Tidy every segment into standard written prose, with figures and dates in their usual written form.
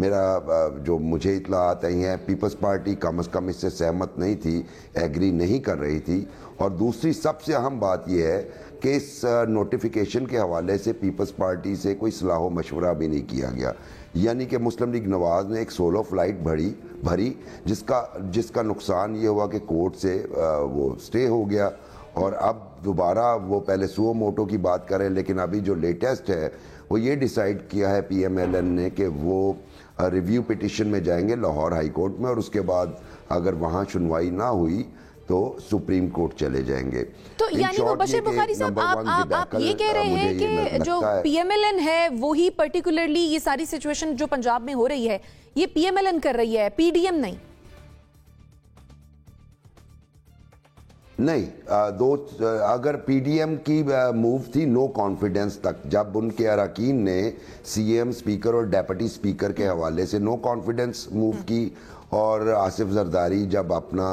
میرا جو مجھے اطلاعات آئی ہیں پیپلز پارٹی کم از کم اس سے سہمت نہیں تھی, ایگری نہیں کر رہی تھی. اور دوسری سب سے اہم بات یہ ہے کہ اس نوٹیفیکیشن کے حوالے سے پیپلز پارٹی سے کوئی صلاح و مشورہ بھی نہیں کیا گیا. یعنی کہ مسلم لیگ نواز نے ایک سولو فلائٹ بھری جس کا نقصان یہ ہوا کہ کورٹ سے وہ سٹے ہو گیا, اور اب دوبارہ وہ پہلے سو موٹو کی بات کریں, لیکن ابھی جو لیٹسٹ ہے وہ یہ ڈیسائیڈ کیا ہے پی ایم ایل این نے کہ وہ ریویو پٹیشن میں جائیں گے لاہور ہائی کورٹ میں, اور اس کے بعد اگر وہاں سنوائی نہ ہوئی تو سپریم کورٹ چلے جائیں گے. تو یعنی مبشر بخاری صاحب آپ یہ کہہ رہے ہیں کہ جو پی ایم ایل این ہے وہی پرٹیکولرلی یہ ساری سچویشن جو پنجاب میں ہو رہی ہے یہ پی ایم ایل این کر رہی ہے, پی ڈی ایم نہیں؟ نہیں, اگر پی ڈی ایم کی موو تھی نو کانفیڈنس تک, جب ان کے اراکین نے سی ایم اسپیکر اور ڈیپٹی اسپیکر کے حوالے سے نو کانفیڈنس موو کی, اور آصف زرداری جب اپنا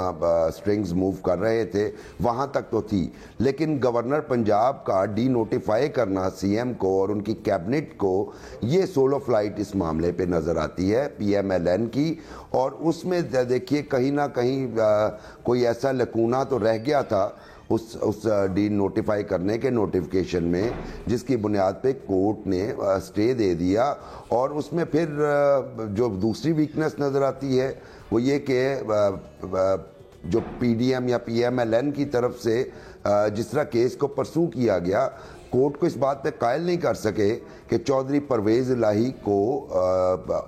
سٹرنگز موو کر رہے تھے وہاں تک تو تھی. لیکن گورنر پنجاب کا ڈی نوٹیفائی کرنا سی ایم کو اور ان کی کیبنٹ کو, یہ سولو فلائٹ اس معاملے پہ نظر آتی ہے پی ایم ایل این کی. اور اس میں دیکھیے کہیں نہ کہیں کوئی ایسا لکونہ تو رہ گیا تھا اس ڈی نوٹیفائی کرنے کے نوٹیفیکیشن میں, جس کی بنیاد پہ کورٹ نے سٹے دے دیا. اور اس میں پھر جو دوسری ویکنس نظر آتی ہے وہ یہ کہ جو پی ڈی ایم یا پی ایم ایل این کی طرف سے جس طرح کیس کو پرسو کیا گیا, کورٹ کو اس بات پہ قائل نہیں کر سکے کہ چودھری پرویز الہی کو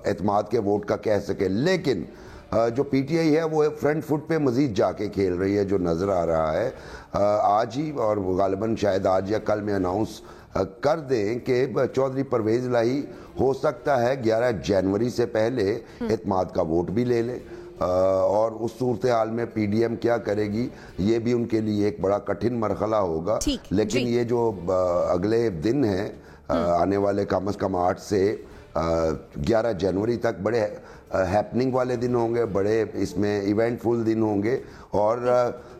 اعتماد کے ووٹ کا کہہ سکے. لیکن جو پی ٹی آئی ہے وہ فرنٹ فٹ پہ مزید جا کے کھیل رہی ہے, جو نظر آ رہا ہے آج ہی, اور غالباً شاید آج یا کل میں اناؤنس کر دیں کہ چودھری پرویز الہی ہو سکتا ہے 11 جنوری سے پہلے اعتماد کا ووٹ بھی لے لے. اور اس صورتحال میں پی ڈی ایم کیا کرے گی یہ بھی ان کے لیے ایک بڑا کٹھن مرحلہ ہوگا. لیکن یہ جو اگلے دن ہیں آنے والے کم از کم 8 سے 11 جنوری تک بڑے ہیپننگ والے دن ہوں گے, بڑے اس میں ایونٹ فل دن ہوں گے, اور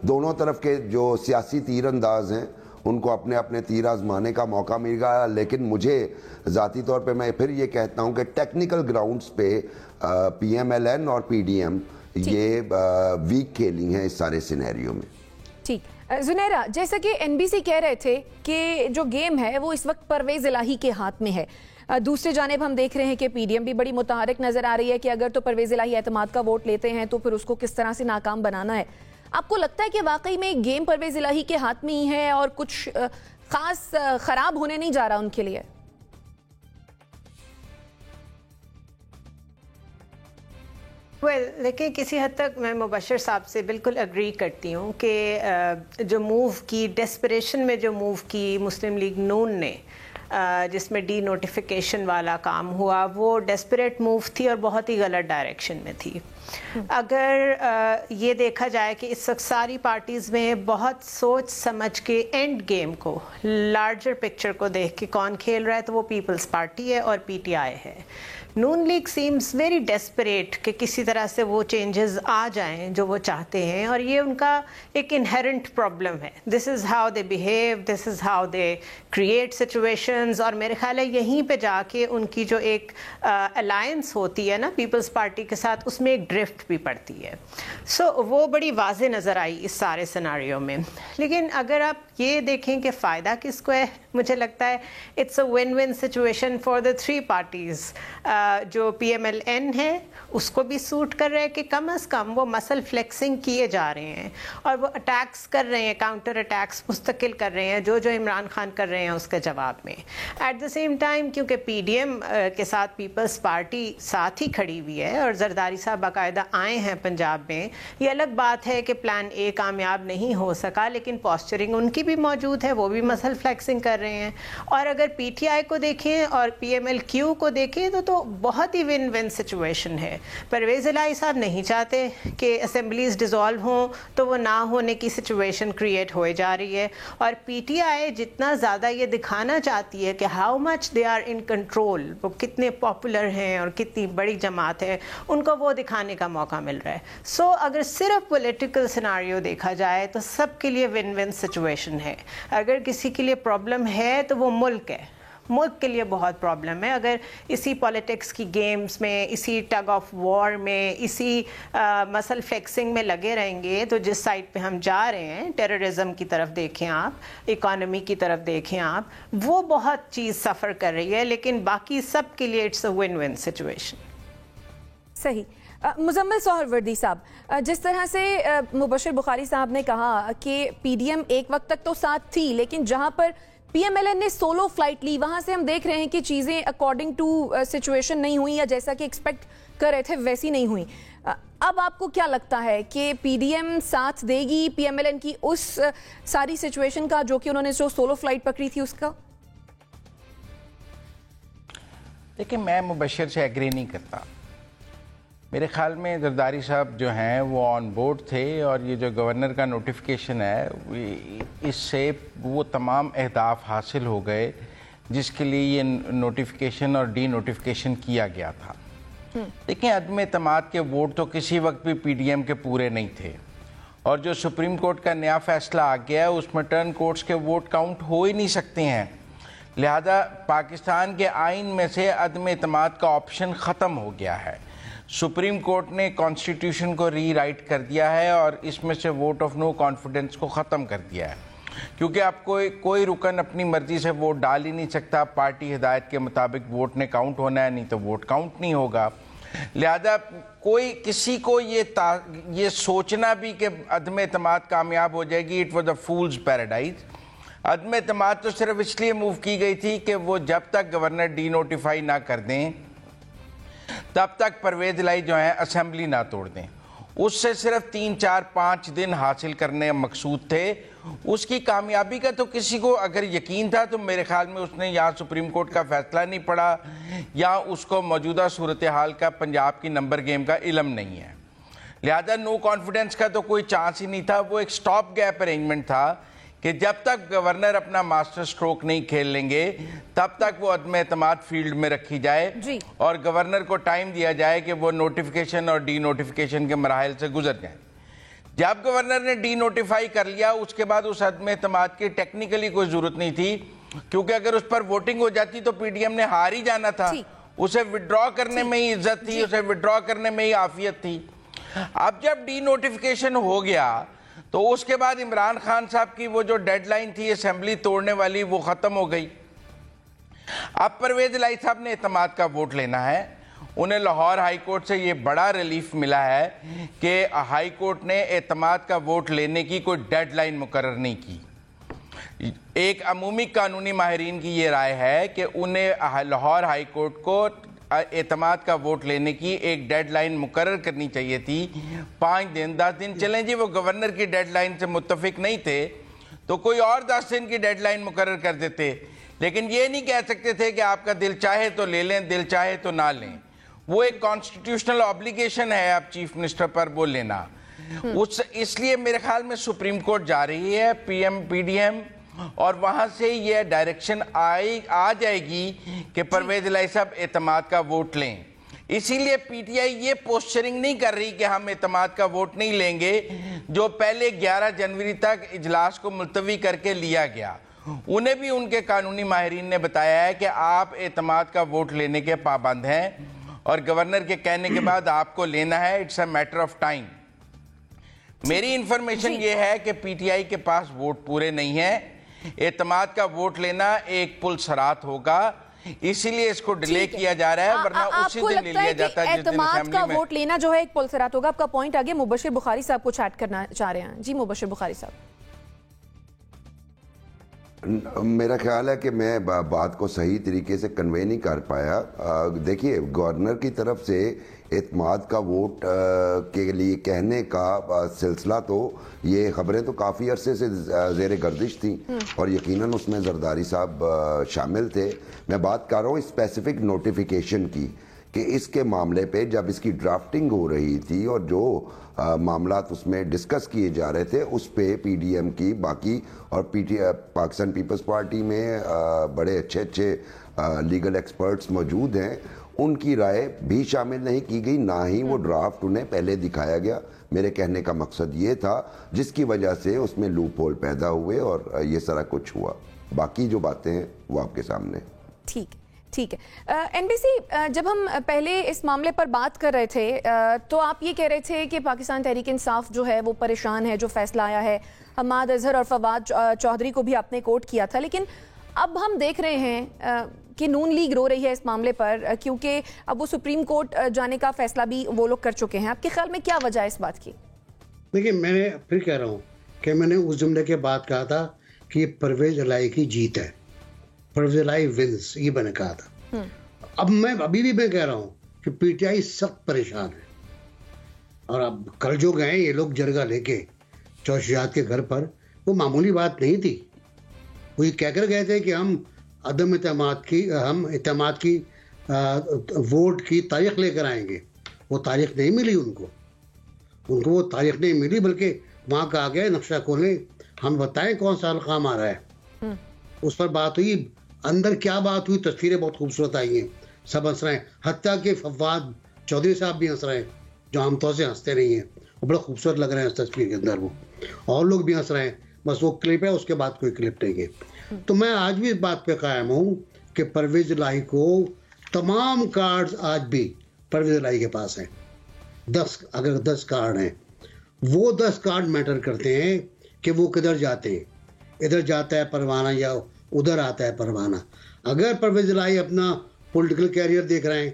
دونوں طرف کے جو سیاسی تیر انداز ہیں ان کو اپنے اپنے تیر آزمانے کا موقع مل گا. لیکن مجھے ذاتی طور پہ میں پھر یہ کہتا ہوں کہ ٹیکنیکل گراؤنڈز پہ پی ایم ایل این اور پی ڈی ایم یہ ویک کھیلی ہیں اس سارے سینیریو میں. ٹھیک, زنیرہ جیسا کہ این بی سی کہہ رہے تھے کہ جو گیم ہے وہ اس وقت پرویز الہی کے ہاتھ میں ہے, دوسری جانب ہم دیکھ رہے ہیں کہ پی ڈی ایم بھی بڑی متحرک نظر آ رہی ہے کہ اگر تو پرویز الہی اعتماد کا ووٹ لیتے ہیں تو پھر اس کو کس طرح سے ناکام بنانا ہے. آپ کو لگتا ہے کہ واقعی میں گیم پرویز الہی کے ہاتھ میں ہی ہے اور کچھ خاص خراب ہونے نہیں جا رہا ان کے لیے؟ لیکن کسی حد تک میں مبشر صاحب سے بالکل اگری کرتی ہوں کہ جو موو کی ڈیسپریشن میں جو موو کی مسلم لیگ نون نے, جس میں ڈی نوٹیفیکیشن والا کام ہوا, وہ ڈیسپریٹ موو تھی اور بہت ہی غلط ڈائریکشن میں تھی. اگر یہ دیکھا جائے کہ اس وقت ساری پارٹیز میں بہت سوچ سمجھ کے اینڈ گیم کو, لارجر پکچر کو دیکھ کے کون کھیل رہا ہے تو وہ پیپلز پارٹی ہے اور پی ٹی آئی ہے. نون لیگ سیمز ویری ڈیسپریٹ کہ کسی طرح سے وہ چینجز آ جائیں جو وہ چاہتے ہیں, اور یہ ان کا ایک انہیرنٹ پرابلم ہے. This is how they behave, this is how they create situations, اور میرے خیال ہے یہیں پہ جا کے ان کی جو ایک الائنس ہوتی ہے نا پیپلز پارٹی کے ساتھ, اس میں ایک ڈرفٹ بھی پڑتی ہے. سو وہ بڑی واضح نظر آئی اس سارے سیناریو میں. لیکن اگر آپ یہ دیکھیں کہ فائدہ کس کو ہے, مجھے لگتا ہے it's a win win situation for the 3 parties. جو پی ایم ایل این ہے اس کو بھی سوٹ کر رہے ہیں کہ کم از کم وہ مسل فلیکسنگ کیے جا رہے ہیں اور وہ اٹیکس کر رہے ہیں, کاؤنٹر اٹیکس مستقل کر رہے ہیں جو عمران خان کر رہے ہیں اس کے جواب میں. ایٹ دا سیم ٹائم کیونکہ پی ڈی ایم کے ساتھ پیپلز پارٹی ساتھ ہی کھڑی ہوئی ہے اور زرداری صاحب باقاعدہ آئے ہیں پنجاب میں, یہ الگ بات ہے کہ پلان اے کامیاب نہیں ہو سکا, لیکن پوسچرنگ ان کی بھی موجود ہے, وہ بھی مسل فلیکسنگ کر رہے ہیں. اور اگر پی ٹی آئی کو دیکھیں اور پی ایم ایل کیو کو دیکھیں تو بہت ہی ون ون سچویشن ہے. پرویز الہی صاحب نہیں چاہتے کہ اسمبلیز ڈیزالو ہوں تو وہ نہ ہونے کی سچویشن کریٹ ہوئے جا رہی ہے, اور پی ٹی آئی جتنا زیادہ یہ دکھانا چاہتی ہے کہ how much they are in control, وہ کتنے پاپولر ہیں اور کتنی بڑی جماعت ہے, ان کو وہ دکھانے کا موقع مل رہا ہے. سو اگر صرف پولیٹیکل سیناریو دیکھا جائے تو سب کے لیے ون ون سچویشن ہے. اگر کسی کے لیے پرابلم ہے تو وہ ملک ہے, ملک کے لیے بہت پرابلم ہے. اگر اسی پالیٹکس کی گیمز میں, اسی ٹگ آف وار میں, اسی مسل فلیکسنگ میں لگے رہیں گے تو جس سائڈ پہ ہم جا رہے ہیں, ٹیررزم کی طرف دیکھیں آپ, اکانومی کی طرف دیکھیں آپ, وہ بہت چیز سفر کر رہی ہے, لیکن باقی سب کے لیے it's a win win situation. صحیح. مزمل سہروردی صاحب, جس طرح سے مبشر بخاری صاحب نے کہا کہ پی ڈی ایم ایک وقت تک تو ساتھ تھی, لیکن جہاں پر پی ایم ایل این نے سولو فلائٹ لی وہاں سے ہم دیکھ رہے ہیں کہ چیزیں اکارڈنگ ٹو سچویشن نہیں ہوئی, یا جیسا کہ ایکسپیکٹ کر رہے تھے ویسی نہیں ہوئی. اب آپ کو کیا لگتا ہے کہ پی ڈی ایم ساتھ دے گی پی ایم ایل این کی اس ساری سچویشن کا جو کہ انہوں نے جو سولو فلائٹ پکڑی تھی اس کا؟ دیکھیں, میں مبشر سے ایگری نہیں کرتا. میرے خیال میں زرداری صاحب جو ہیں وہ آن بورڈ تھے, اور یہ جو گورنر کا نوٹیفیکیشن ہے اس سے وہ تمام اہداف حاصل ہو گئے جس کے لیے یہ نوٹیفیکیشن اور ڈی نوٹیفیکیشن کیا گیا تھا. دیکھیں, عدم اعتماد کے ووٹ تو کسی وقت بھی پی ڈی ایم کے پورے نہیں تھے, اور جو سپریم کورٹ کا نیا فیصلہ آ گیا ہے اس میں ٹرن کورٹس کے ووٹ کاؤنٹ ہو ہی نہیں سکتے ہیں. لہذا پاکستان کے آئین میں سے عدم اعتماد کا آپشن ختم ہو گیا ہے. سپریم کورٹ نے کانسٹیٹیوشن کو ری رائٹ کر دیا ہے اور اس میں سے ووٹ آف نو کانفیڈنس کو ختم کر دیا ہے, کیونکہ اب کوئی رکن اپنی مرضی سے ووٹ ڈال ہی نہیں سکتا. پارٹی ہدایت کے مطابق ووٹ نے کاؤنٹ ہونا ہے, نہیں تو ووٹ کاؤنٹ نہیں ہوگا. لہذا کسی کو یہ سوچنا بھی کہ عدم اعتماد کامیاب ہو جائے گی, it was a fools paradise. عدم اعتماد تو صرف اس لیے موو کی گئی تھی کہ وہ جب تک گورنر ڈی نوٹیفائی نہ کر دیں تب تک پرویز الہی جو ہیں اسمبلی نہ توڑ دیں. اس سے صرف 3, 4, 5 دن حاصل کرنے مقصود تھے. اس کی کامیابی کا تو کسی کو اگر یقین تھا تو میرے خیال میں اس نے یا سپریم کورٹ کا فیصلہ نہیں پڑھا یا اس کو موجودہ صورتحال کا پنجاب کی نمبر گیم کا علم نہیں ہے. لہذا نو کانفیڈنس کا تو کوئی چانس ہی نہیں تھا. وہ ایک سٹاپ گیپ ارینجمنٹ تھا کہ جب تک گورنر اپنا ماسٹر سٹروک نہیں کھیل لیں گے تب تک وہ عدم اعتماد فیلڈ میں رکھی جائے اور گورنر کو ٹائم دیا جائے کہ وہ نوٹیفیکیشن اور ڈی نوٹیفیکیشن کے مراحل سے گزر جائیں. جب گورنر نے ڈی نوٹیفائی کر لیا اس کے بعد اس عدم اعتماد کی ٹیکنیکلی کوئی ضرورت نہیں تھی, کیونکہ اگر اس پر ووٹنگ ہو جاتی تو پی ڈی ایم نے ہار ہی جانا تھا. اسے وڈرا کرنے میں ہی عزت تھی, اسے وڈرا کرنے میں ہی عافیت تھی. اب جب ڈی نوٹیفیکیشن ہو گیا تو اس کے بعد عمران خان صاحب کی وہ جو ڈیڈ لائن تھی اسمبلی توڑنے والی وہ ختم ہو گئی. اب پرویز الہی صاحب نے اعتماد کا ووٹ لینا ہے. انہیں لاہور ہائی کورٹ سے یہ بڑا ریلیف ملا ہے کہ ہائی کورٹ نے اعتماد کا ووٹ لینے کی کوئی ڈیڈ لائن مقرر نہیں کی. ایک عمومی قانونی ماہرین کی یہ رائے ہے کہ انہیں لاہور ہائی کورٹ کو اعتماد کا ووٹ لینے کی ایک ڈیڈ لائن مقرر کرنی چاہیے تھی. 5 دن 10 دن چلیں جی, وہ گورنر کی ڈیڈ لائن سے متفق نہیں تھے تو کوئی اور 10 دن کی ڈیڈ لائن مقرر کر دیتے, لیکن یہ نہیں کہہ سکتے تھے کہ آپ کا دل چاہے تو لے لیں, دل چاہے تو نہ لیں. وہ ایک کانسٹیٹیوشنل آبلیگیشن ہے آپ چیف منسٹر پر وہ لینا. اس لیے میرے خیال میں سپریم کورٹ جا رہی ہے پی ڈی ایم, اور وہاں سے یہ ڈائریکشن آ جائے گی کہ پرویز الہی صاحب اعتماد کا ووٹ لیں. اسی لیے پی ٹی آئی یہ پوسچرنگ نہیں کر رہی کہ ہم اعتماد کا ووٹ نہیں لیں گے, جو پہلے 11 جنوری تک اجلاس کو ملتوی کر کے لیا گیا. انہیں بھی ان کے قانونی ماہرین نے بتایا ہے کہ آپ اعتماد کا ووٹ لینے کے پابند ہیں اور گورنر کے کہنے کے بعد آپ کو لینا ہے, it's a matter of time. میری انفارمیشن یہ ہے کہ پی ٹی آئی کے پاس ووٹ پورے نہیں ہیں. اعتماد کا ووٹ لینا ایک پل سرات ہوگا, اسی لیے اس کو ڈیلے کیا جا رہا ہے, ورنہ اسی دن لے لیا جاتا ہے جس دن اعتماد کا ووٹ لینا جو ہے ایک پل سرات ہوگا. آپ کا پوائنٹ آگے. مبشر بخاری صاحب کچھ ایڈ کرنا چاہ رہے ہیں. جی مبشر بخاری صاحب. میرا خیال ہے کہ میں بات کو صحیح طریقے سے کنوے نہیں کر پایا. دیکھیے, گورنر کی طرف سے اعتماد کا ووٹ کے لیے کہنے کا سلسلہ تو یہ خبریں تو کافی عرصے سے زیر گردش تھیں اور یقیناً اس میں زرداری صاحب شامل تھے. میں بات کر رہا ہوں اسپیسیفک نوٹیفیکیشن کی, کہ اس کے معاملے پہ جب اس کی ڈرافٹنگ ہو رہی تھی اور جو معاملات اس میں ڈسکس کیے جا رہے تھے اس پہ پی ڈی ایم کی باقی اور پاکستان پیپلز پارٹی میں بڑے اچھے لیگل ایکسپرٹس موجود ہیں, ان کی رائے بھی شامل نہیں کی گئی, نہ ہی وہ ڈرافٹ انہیں پہلے دکھایا گیا. میرے کہنے کا مقصد یہ تھا جس کی وجہ سے اس میں لوپ ہول پیدا ہوئے اور یہ سارا کچھ ہوا. باقی جو باتیں ہیں وہ آپ کے سامنے. ٹھیک ہے. NBC جب ہم پہلے اس معاملے پر بات کر رہے تھے تو آپ یہ کہہ رہے تھے کہ پاکستان تحریک انصاف جو ہے وہ پریشان ہے جو فیصلہ آیا ہے. حماد اظہر اور فواد چودھری کو بھی آپ نے کوٹ کیا تھا, لیکن اب ہم دیکھ رہے ہیں کہ نون لیگ رو رہی ہے اس معاملے پر کیونکہ اب وہ سپریم کورٹ جانے کا فیصلہ بھی وہ لوگ کر چکے ہیں. آپ کے خیال میں کیا وجہ ہے اس بات کی؟ دیکھیے میں نے پھر کہہ رہا ہوں کہ میں نے اس جملے کے بعد کہا تھا کہ یہ پرویز الہی کی جیت ہے, پرویز الہی ونس, یہ میں نے کہا تھا. اب میں ابھی بھی میں کہہ رہا ہوں کہ پی ٹی آئی سخت پریشان ہے. اور اب کل جو گئے یہ لوگ جرگہ لے کے چوشیات کے گھر پر, وہ معمولی بات نہیں تھی. وہ یہ کہہ کر گئے تھے کہ ہم عدم اعتماد کی ووٹ کی تاریخ لے کر آئیں گے. وہ تاریخ نہیں ملی ان کو وہ تاریخ نہیں ملی, بلکہ وہاں کہا گیا نقشہ کھولیں, ہم بتائیں کون سا القام آ رہا ہے. اس پر بات ہوئی, اندر کیا بات ہوئی, تصویریں بہت خوبصورت آئی ہیں, سب ہنس رہے ہیں, حتیٰ کہ فواد چودھری صاحب بھی ہنس رہے ہیں جو عام طور سے ہنستے نہیں ہیں, وہ بڑا خوبصورت لگ رہے ہیں اس تصویر کے اندر, وہ اور لوگ بھی ہنس رہے ہیں. بس وہ کلپ ہے, اس کے بعد کوئی کلپ نہیں ہے. تو میں آج بھی اس بات پہ قائم ہوں کہ پرویز الہی کو تمام کارڈز آج بھی پرویز الہی کے پاس ہیں. 10 کارڈ ہیں, وہ 10 کارڈ میٹر کرتے ہیں کہ وہ کدھر جاتے ہیں. ادھر جاتا ہے پروانہ یا ادھر آتا ہے پروانہ. اگر پرویز الہی اپنا پولیٹیکل کیریئر دیکھ رہے ہیں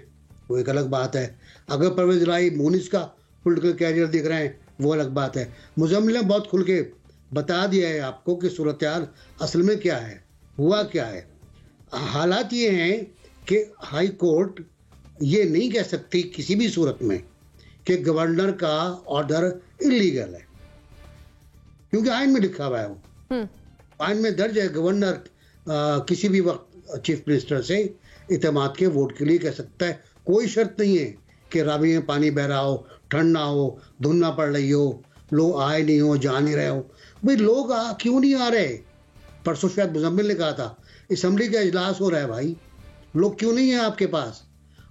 وہ ایک الگ بات ہے. اگر پرویز الہی مونس کا پولیٹیکل کیریئر دیکھ رہے ہیں وہ الگ بات ہے. مزمل نے بہت کھل کے بتا دیا ہے آپ کو کہ صورتحال اصل میں کیا ہے, ہوا کیا ہے. حالات یہ ہیں کہ ہائی کورٹ یہ نہیں کہہ سکتی کسی بھی صورت میں کہ گورنر کا آرڈر انلیگل ہے, کیونکہ آئین میں لکھا ہوا ہے, وہ آئین میں درج ہے. گورنر کسی بھی وقت چیف منسٹر سے اعتماد کے ووٹ کے لیے کہہ سکتا ہے. کوئی شرط نہیں ہے کہ راوی میں پانی بہ رہا ہو, ٹھنڈ نہ ہو, دھند نہ پڑ رہی ہو, لوگ آئے نہیں ہو, جا نہیں رہے ہو. بھائی لوگ کیوں نہیں آ رہے؟ پرسوں شاید مزمل نے کہا تھا اسمبلی کا اجلاس ہو رہا ہے, بھائی لوگ کیوں نہیں ہیں آپ کے پاس؟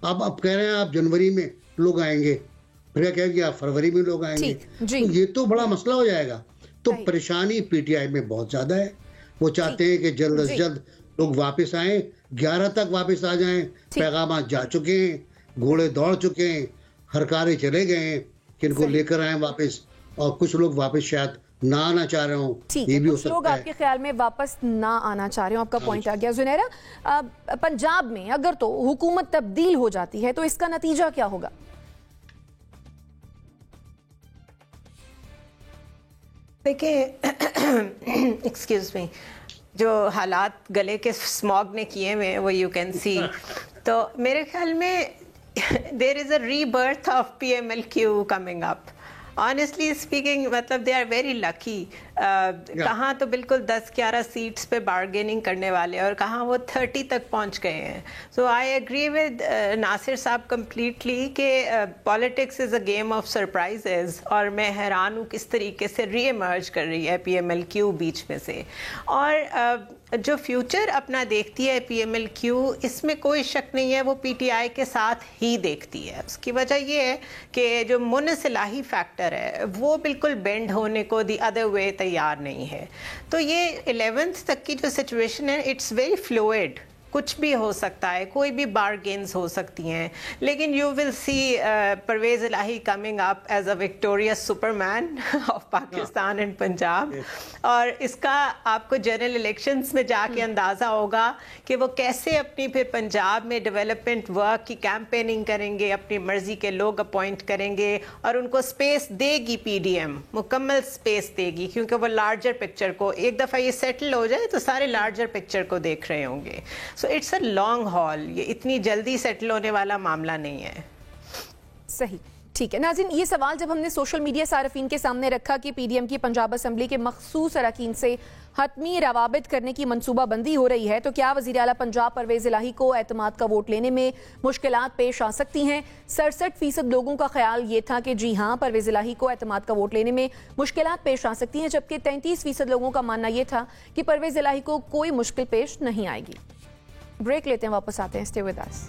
آپ اب کہہ رہے ہیں آپ جنوری میں لوگ آئیں گے, پھر کہہ گیا فروری میں لوگ آئیں گے. تو یہ تو بڑا مسئلہ ہو جائے گا. تو پریشانی پی ٹی آئی میں بہت زیادہ ہے. وہ چاہتے ہیں کہ جلد از جلد لوگ واپس آئیں, 11 تک واپس آ جائیں. پیغامات جا چکے ہیں, گھوڑے دوڑ چکے ہیں, ہرکارے چلے گئے ہیں کہ ان کو لے کر آئیں واپس, اور کچھ لوگ واپس شاید نہ آنا چاہ رہے ہوں. یہ بھی ہو سکتا ہے لوگ آپ کے خیال میں واپس نہ آنا چاہ رہے ہوں. آپ کا پوائنٹ آ گیا. زنیرہ, پنجاب میں اگر تو حکومت تبدیل ہو جاتی ہے تو اس کا نتیجہ کیا ہوگا؟ دیکھیں ایکسکیوز می, جو حالات گلے کے اسموگ نے کیے ہوئے وہ یو کین سی, تو میرے خیال میں there is a rebirth of PMLQ coming up. Honestly speaking مطلب دے آر ویری لکی. کہاں تو بالکل 10-11 سیٹس پہ بارگیننگ کرنے والے اور کہاں وہ 30 تک پہنچ گئے ہیں. سو آئی ایگری ود ناصر صاحب کمپلیٹلی کہ politics is a game of surprises, اور میں حیران ہوں کس طریقے سے ری ایمرج کر رہی ہے PMLQ بیچ میں سے. اور جو فیوچر اپنا دیکھتی ہے PMLQ, اس میں کوئی شک نہیں ہے وہ PTI کے ساتھ ہی دیکھتی ہے. اس کی وجہ یہ ہے کہ جو منصلاحی فیکٹر ہے وہ بالکل بینڈ ہونے کو دی ادر وے تیار نہیں ہے. تو یہ 11th تک کی جو سچویشن ہے اٹس ویری فلوئڈ, کچھ بھی ہو سکتا ہے, کوئی بھی بارگینز ہو سکتی ہیں, لیکن you will see Pervaiz Elahi coming up as a victorious superman of Pakistan and Punjab. اور اس کا آپ کو جنرل الیکشنز میں جا کے اندازہ ہوگا کہ وہ کیسے اپنی پھر پنجاب میں ڈیولپمنٹ ورک کی کیمپیننگ کریں گے, اپنی مرضی کے لوگ اپوائنٹ کریں گے, اور ان کو اسپیس دے گی PDM, مکمل اسپیس دے گی, کیونکہ وہ لارجر پکچر کو ایک دفعہ یہ سیٹل ہو جائے تو سارے لارجر پکچر کو دیکھ رہے ہوں گے. So it's a long haul, یہ اتنی جلدی سیٹل ہونے والا معاملہ نہیں ہے. صحیح, ٹھیک ہے. ناظرین, یہ سوال جب ہم نے سوشل میڈیا صارفین کے سامنے رکھا کہ PDM کی پنجاب اسمبلی کے مخصوص اراکین سے حتمی روابط کرنے کی منصوبہ بندی ہو رہی ہے تو کیا وزیر اعلیٰ پنجاب پرویز الہی کو اعتماد کا ووٹ لینے میں مشکلات پیش آ سکتی ہیں؟ 67% لوگوں کا خیال یہ تھا کہ جی ہاں, پرویز الہی کو اعتماد کا ووٹ لینے میں مشکلات پیش آ سکتی ہیں, جبکہ 33% لوگوں کا ماننا یہ تھا کہ پرویز الہی کو کوئی مشکل پیش نہیں آئے گی. بریک لیتے ہیں, واپس آتے ہیں. Stay with us.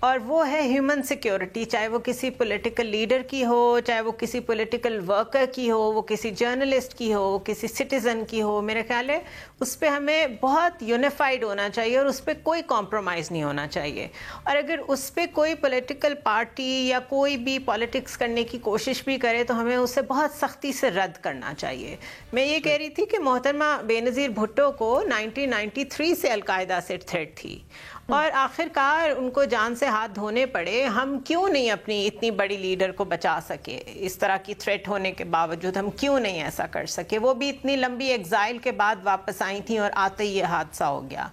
اور وہ ہے ہیومن سیکیورٹی، چاہے وہ کسی پولیٹیکل لیڈر کی ہو، چاہے وہ کسی پولیٹیکل ورکر کی ہو، وہ کسی جرنلسٹ کی ہو، وہ کسی سٹیزن کی ہو. میرے خیال ہے اس پہ ہمیں بہت یونیفائڈ ہونا چاہیے اور اس پہ کوئی کمپرومائز نہیں ہونا چاہیے. اور اگر اس پہ کوئی پولیٹیکل پارٹی یا کوئی بھی پالیٹکس کرنے کی کوشش بھی کرے تو ہمیں اسے بہت سختی سے رد کرنا چاہیے. میں یہ کہہ رہی تھی کہ محترمہ بے نظیر بھٹو کو 1993 سے القاعدہ سے تھریٹ تھی اور آخر کار ان کو جان سے ہاتھ دھونے پڑے. ہم کیوں نہیں اپنی اتنی بڑی لیڈر کو بچا سکے؟ اس طرح کی تھریٹ ہونے کے باوجود ہم کیوں نہیں ایسا کر سکے؟ وہ بھی اتنی لمبی ایگزائل کے بعد واپس آئی تھیں اور آتے ہی یہ حادثہ ہو گیا.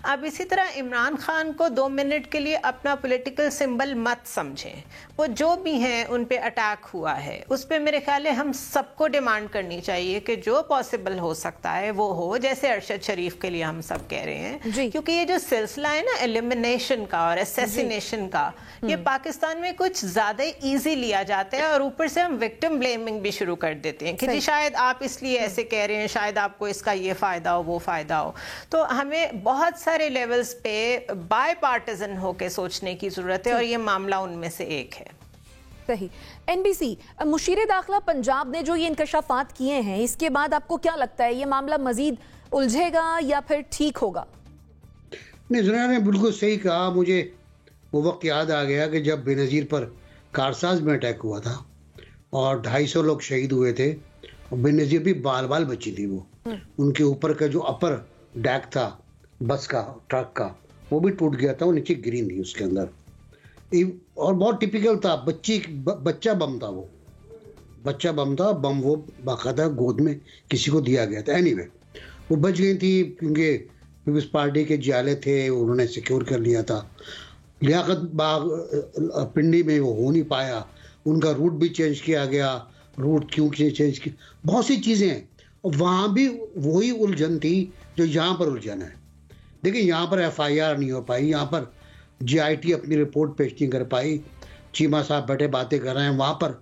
اب اسی طرح عمران خان کو 2 منٹ کے لیے اپنا پولیٹیکل سمبل مت سمجھیں. وہ جو بھی ہیں ان پہ اٹیک ہوا ہے، اس پہ میرے خیال ہے ہم سب کو ڈیمانڈ کرنی چاہیے کہ جو پاسبل ہو سکتا ہے وہ ہو، جیسے ارشد شریف کے لیے ہم سب کہہ رہے ہیں. کیونکہ یہ جو سلسلہ ہے نا ایلیمنیشن کا اور اسیسینیشن کا، یہ پاکستان میں کچھ زیادہ ایزی لیا جاتا ہے اور اوپر سے ہم وکٹم بلیمنگ بھی شروع کر دیتے ہیں کہ جی شاید آپ اس لیے ایسے کہہ رہے ہیں، شاید آپ کو اس کا یہ فائدہ ہو وہ فائدہ ہو. تو ہمیں بہت سارے لیولز پہ بائی پارٹیزن ہو کے سوچنے کی ضرورت ہے اور یہ معاملہ ان میں سے ایک ہے. صحیح. این بی سی، مشیر داخلہ پنجاب نے جو یہ انکشافات کیے ہیں، اس کے بعد آپ کو کیا لگتا ہے یہ معاملہ مزید الجھے گا یا پھر ٹھیک ہوگا؟ نہیں، زنیرہ نے بالکل صحیح کہا. مجھے وہ وقت یاد آ گیا کہ جب بے نظیر پر کارساز میں اٹیک ہوا تھا اور 250 لوگ شہید ہوئے تھے. بے نظیر بھی بال بچی تھی. وہ ان کے اوپر کا جو اپر ڈیک تھا بس کا، ٹرک کا، وہ بھی ٹوٹ گیا تھا. وہ نیچے گرین تھی اس کے اندر. اور بہت ٹپیکل تھا، بچہ بم تھا. وہ بچہ بم تھا. بم وہ باقاعدہ گود میں کسی کو دیا گیا تھا. اینی وے وہ بچ گئی تھی کیونکہ پیپلز پارٹی کے جالے تھے، انہوں نے سیکیور کر لیا تھا. لیاقت باغ پنڈی میں وہ ہو نہیں پایا. ان کا روٹ بھی چینج کیا گیا. روٹ کیوں چینج کیا؟ بہت سی چیزیں ہیں. اور وہاں بھی وہی الجھن تھی جو یہاں پر الجھن ہے. دیکھیں یہاں پر FIR نہیں ہو پائی، یہاں پر GIT اپنی رپورٹ پیش نہیں کر پائی. چیمہ صاحب بیٹھے باتیں کر رہے ہیں. وہاں پر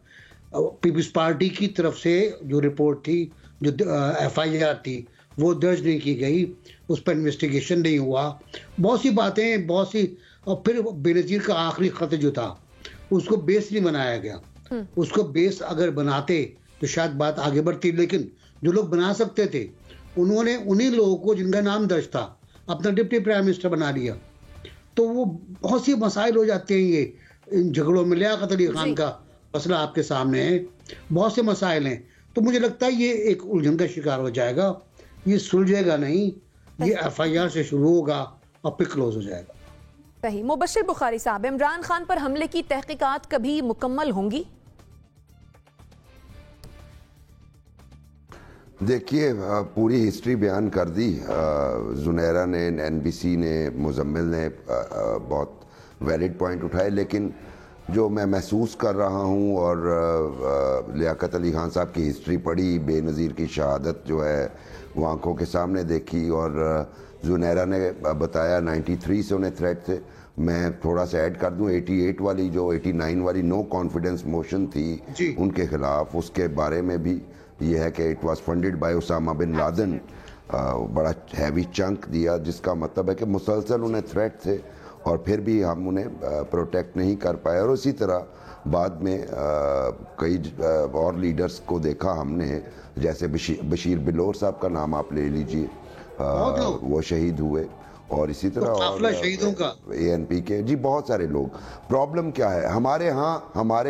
پیپلز پارٹی کی طرف سے جو رپورٹ تھی، جو FIR تھی، وہ درج نہیں کی گئی. اس پر انویسٹیگیشن نہیں ہوا. بہت سی باتیں، بہت سی. اور پھر بے نظیر کا آخری خط جو تھا اس کو بیس نہیں بنایا گیا. اس کو بیس اگر بناتے تو شاید بات آگے بڑھتی. لیکن جو لوگ بنا سکتے تھے انہوں نے انہی لوگوں کو جن کا نام درج تھا اپنا ڈپٹی پرائم منسٹر بنا لیا. تو وہ بہت سی مسائل ہو جاتے ہیں. یہ ان جھگڑوں میں لیاقت علی خان کا مسئلہ آپ کے سامنے ہے، بہت سے مسائل ہیں. تو مجھے لگتا ہے یہ ایک الجھن کا شکار ہو جائے گا. یہ سلجھے گا نہیں. یہ FIR سے شروع ہوگا اور پھر کلوز ہو جائے گا. صحیح. مبشر بخاری صاحب، عمران خان پر حملے کی تحقیقات کبھی مکمل ہوں گی؟ دیکھیے پوری ہسٹری بیان کر دی زنیرہ نے، NBC نے، مزمل نے بہت ویلڈ پوائنٹ اٹھائے. لیکن جو میں محسوس کر رہا ہوں اور لیاقت علی خان صاحب کی ہسٹری پڑھی، بے نظیر کی شہادت جو ہے وہ آنکھوں کے سامنے دیکھی، اور زنیرہ نے بتایا 93 سے انہیں تھریٹ تھے. میں تھوڑا سا ایڈ کر دوں، 88 والی جو 89 والی نو کانفیڈنس موشن تھی ان کے خلاف، اس کے بارے میں بھی یہ ہے کہ it was funded by Osama bin Laden. بڑا ہیوی چنک دیا، جس کا مطلب ہے کہ مسلسل انہیں تھریٹ تھے اور پھر بھی ہم انہیں پروٹیکٹ نہیں کر پائے. اور اسی طرح بعد میں کئی اور لیڈرز کو دیکھا ہم نے، جیسے بشیر بلور صاحب کا نام آپ لے لیجئے، وہ شہید ہوئے. اور اسی طرح شہیدوں کا ANP کے جی بہت سارے لوگ. پرابلم کیا ہے ہمارے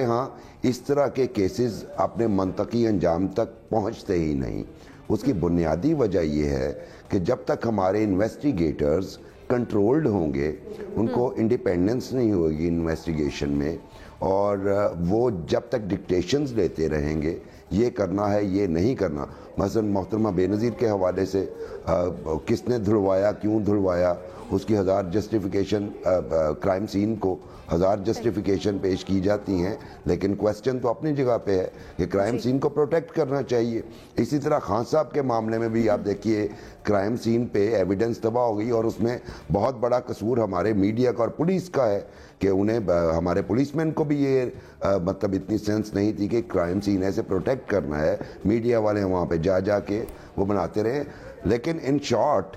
ہاں اس طرح کے کیسز اپنے منطقی انجام تک پہنچتے ہی نہیں. اس کی بنیادی وجہ یہ ہے کہ جب تک ہمارے انویسٹیگیٹرز کنٹرولڈ ہوں گے، ان کو انڈیپینڈنس نہیں ہوگی انویسٹیگیشن میں، اور وہ جب تک ڈکٹیشنز لیتے رہیں گے یہ کرنا ہے یہ نہیں کرنا. مثلا محترمہ بے نظیر کے حوالے سے کس نے دھلوایا، کیوں دھلوایا، اس کی 1000 جسٹیفیکیشن، کرائم سین کو 1000 جسٹیفیکیشن پیش کی جاتی ہیں، لیکن کویسچن تو اپنی جگہ پہ ہے کہ کرائم سین کو پروٹیکٹ کرنا چاہیے. اسی طرح خان صاحب کے معاملے میں بھی آپ دیکھیے کرائم سین پہ ایویڈنس تباہ ہو گئی، اور اس میں بہت بڑا قصور ہمارے میڈیا کا اور پولیس کا ہے کہ انہیں، ہمارے پولیس مین کو بھی یہ مطلب اتنی سینس نہیں تھی کہ کرائم سین ایسے پروٹیکٹ کرنا ہے. میڈیا والے وہاں پہ جا کے وہ بناتے رہے. لیکن ان شارٹ